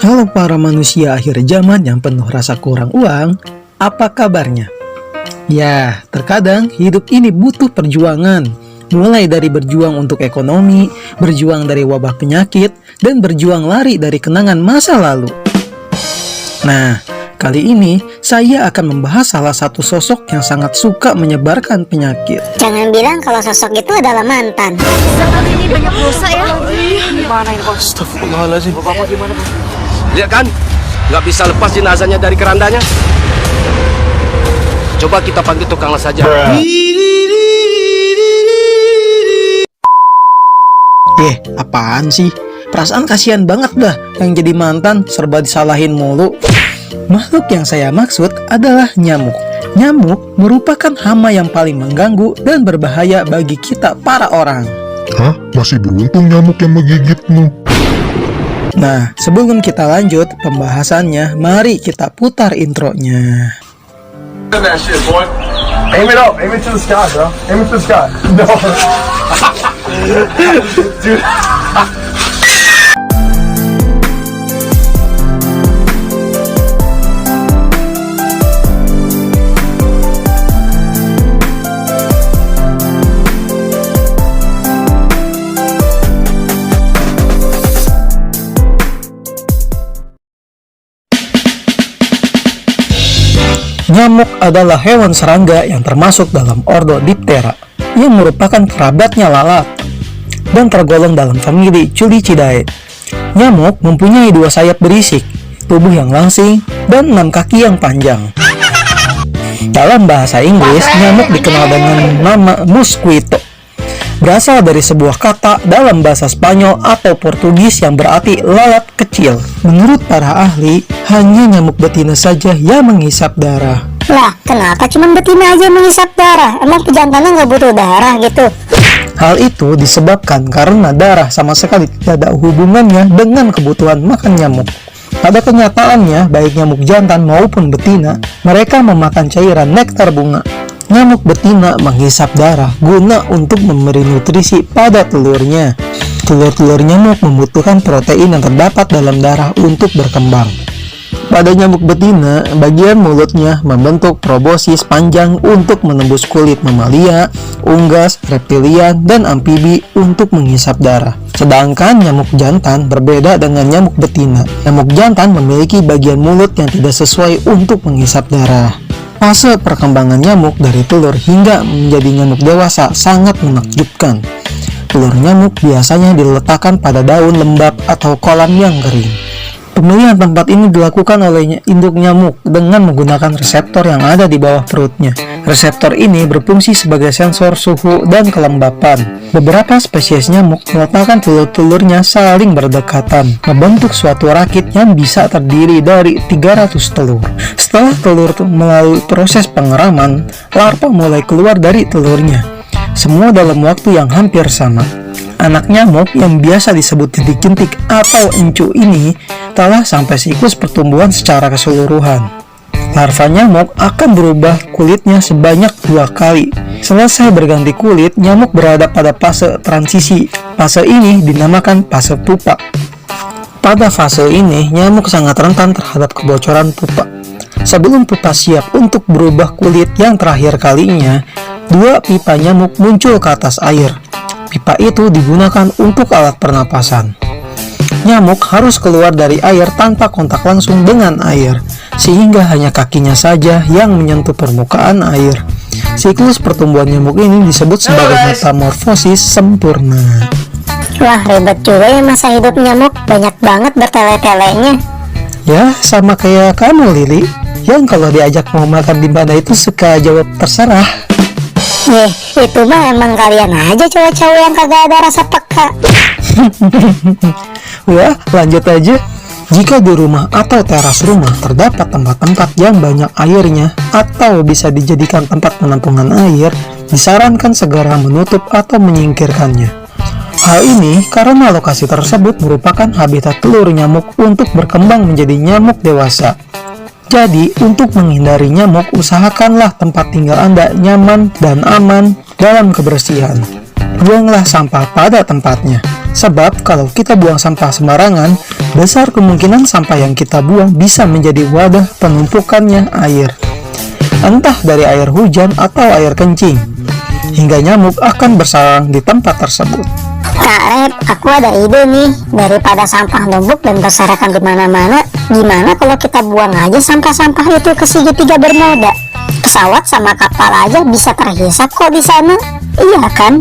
Halo para manusia akhir zaman yang penuh rasa kurang uang, apa kabarnya? Ya, terkadang hidup ini butuh perjuangan. Mulai dari berjuang untuk ekonomi, berjuang dari wabah penyakit, dan berjuang lari dari kenangan masa lalu. Nah, kali ini saya akan membahas salah satu sosok yang sangat suka menyebarkan penyakit. Jangan bilang kalau sosok itu adalah mantan. Kali ini banyak dosa ya. Gimana ini, Pak? Astagfirullahaladzim. Bapak gimana, Pak? Lihat kan, nggak bisa lepas jenazahnya dari kerandanya. Coba kita panggil tukang las saja. Apaan sih? Perasaan kasihan banget dah yang jadi mantan serba disalahin mulu. Makhluk yang saya maksud adalah nyamuk. Nyamuk merupakan hama yang paling mengganggu dan berbahaya bagi kita para orang. Hah? Masih beruntung nyamuk yang menggigitmu. Nah, sebelum kita lanjut pembahasannya, mari kita putar intronya. That shit, boy. Aim it up. Aim it to the sky, bro. Aim it to the sky. No. Dude. Nyamuk adalah hewan serangga yang termasuk dalam ordo Diptera, yang merupakan kerabatnya lalat, dan tergolong dalam famili Culicidae. Nyamuk mempunyai 2 sayap berisik, tubuh yang langsing, dan 6 kaki yang panjang. Dalam bahasa Inggris, nyamuk dikenal dengan nama mosquito, berasal dari sebuah kata dalam bahasa Spanyol atau Portugis yang berarti lalat kecil. Menurut para ahli, hanya nyamuk betina saja yang menghisap darah. Lah, kenapa cuma betina aja menghisap darah? Emang pejantannya nggak butuh darah gitu? Hal itu disebabkan karena darah sama sekali tidak ada hubungannya dengan kebutuhan makan nyamuk. Pada kenyataannya, baik nyamuk jantan maupun betina, mereka memakan cairan nektar bunga. Nyamuk betina menghisap darah guna untuk memberi nutrisi pada telurnya. Telur-telur nyamuk membutuhkan protein yang terdapat dalam darah untuk berkembang. Pada nyamuk betina, bagian mulutnya membentuk proboscis panjang untuk menembus kulit mamalia, unggas, reptilian, dan amfibi untuk menghisap darah. Sedangkan nyamuk jantan berbeda dengan nyamuk betina. Nyamuk jantan memiliki bagian mulut yang tidak sesuai untuk menghisap darah. Fase perkembangan nyamuk dari telur hingga menjadi nyamuk dewasa sangat menakjubkan. Telur nyamuk biasanya diletakkan pada daun lembab atau kolam yang kering. Pemilihan tempat ini dilakukan oleh induk nyamuk dengan menggunakan reseptor yang ada di bawah perutnya. Reseptor ini berfungsi sebagai sensor suhu dan kelembapan. Beberapa spesies nyamuk meletakkan telur-telurnya saling berdekatan, membentuk suatu rakit yang bisa terdiri dari 300 telur. Setelah telur melalui proses pengeraman, larva mulai keluar dari telurnya. Semua dalam waktu yang hampir sama. Anak nyamuk yang biasa disebut jentik-jentik atau encu ini telah sampai siklus pertumbuhan secara keseluruhan. Larva nyamuk akan berubah kulitnya sebanyak 2 kali. Selesai berganti kulit, nyamuk berada pada fase transisi. Fase ini dinamakan fase pupa. Pada fase ini, nyamuk sangat rentan terhadap kebocoran pupa. Sebelum pupa siap untuk berubah kulit yang terakhir kalinya, 2 pipa nyamuk muncul ke atas air. Pipa itu digunakan untuk alat pernapasan. Nyamuk harus keluar dari air tanpa kontak langsung dengan air, sehingga hanya kakinya saja yang menyentuh permukaan air. Siklus pertumbuhan nyamuk ini disebut sebagai metamorfosis sempurna. Wah, ribet juga ya masa hidup nyamuk. Banyak banget bertele-telenya. Ya, sama kayak kamu, Lili, yang kalau diajak mau makan di mana itu suka jawab terserah. Itu mah emang kalian aja cowok-cowok yang kagak ada rasa peka. Wah, lanjut aja. Jika di rumah atau teras rumah terdapat tempat-tempat yang banyak airnya atau bisa dijadikan tempat penampungan air, disarankan segera menutup atau menyingkirkannya. Hal ini karena lokasi tersebut merupakan habitat telur nyamuk untuk berkembang menjadi nyamuk dewasa. Jadi, untuk menghindari nyamuk, usahakanlah tempat tinggal Anda nyaman dan aman dalam kebersihan. Buanglah sampah pada tempatnya. Sebab kalau kita buang sampah sembarangan, besar kemungkinan sampah yang kita buang bisa menjadi wadah penumpukannya air. Entah dari air hujan atau air kencing. Hingga nyamuk akan bersarang di tempat tersebut. Kak Rep, aku ada ide nih. Daripada sampah numpuk dan berserakan di mana-mana, gimana kalau kita buang aja sampah-sampah itu ke segitiga bermoda? Pesawat sama kapal aja bisa terhisap kok di sana. Iya kan?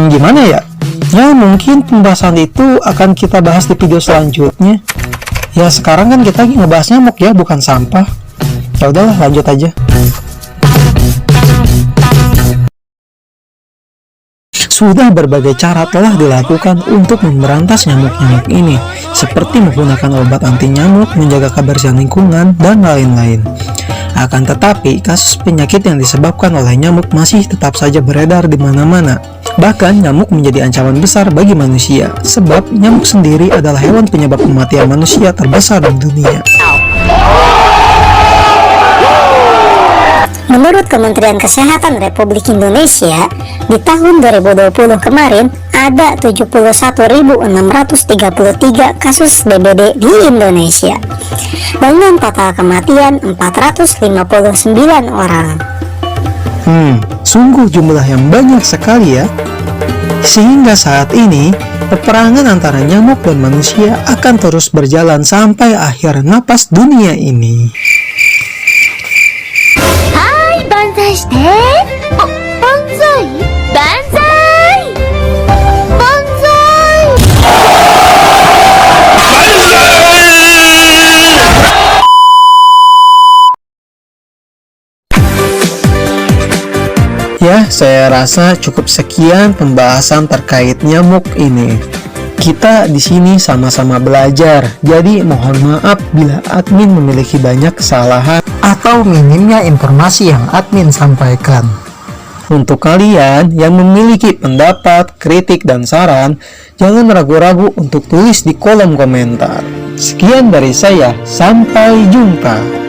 Gimana ya? Ya mungkin pembahasan itu akan kita bahas di video selanjutnya. Ya sekarang kan kita lagi ngebahas nyamuk ya, bukan sampah. Ya udahlah, lanjut aja. Sudah berbagai cara telah dilakukan untuk memberantas nyamuk-nyamuk ini, seperti menggunakan obat anti nyamuk, menjaga kebersihan lingkungan, dan lain-lain. Akan tetapi, kasus penyakit yang disebabkan oleh nyamuk masih tetap saja beredar di mana-mana. Bahkan, nyamuk menjadi ancaman besar bagi manusia, sebab nyamuk sendiri adalah hewan penyebab kematian manusia terbesar di dunia. Menurut Kementerian Kesehatan Republik Indonesia, di tahun 2020 kemarin ada 71.633 kasus DBD di Indonesia dengan total kematian 459 orang. Sungguh jumlah yang banyak sekali ya. Sehingga saat ini, peperangan antara nyamuk dan manusia akan terus berjalan sampai akhir napas dunia ini. Banzai shite. Banzai. Banzai. Banzai. Ya, saya rasa cukup sekian pembahasan terkait nyamuk ini. Kita di sini sama-sama belajar, jadi mohon maaf bila admin memiliki banyak kesalahan atau minimnya informasi yang admin sampaikan. Untuk kalian yang memiliki pendapat, kritik, dan saran, jangan ragu-ragu untuk tulis di kolom komentar. Sekian dari saya, sampai jumpa.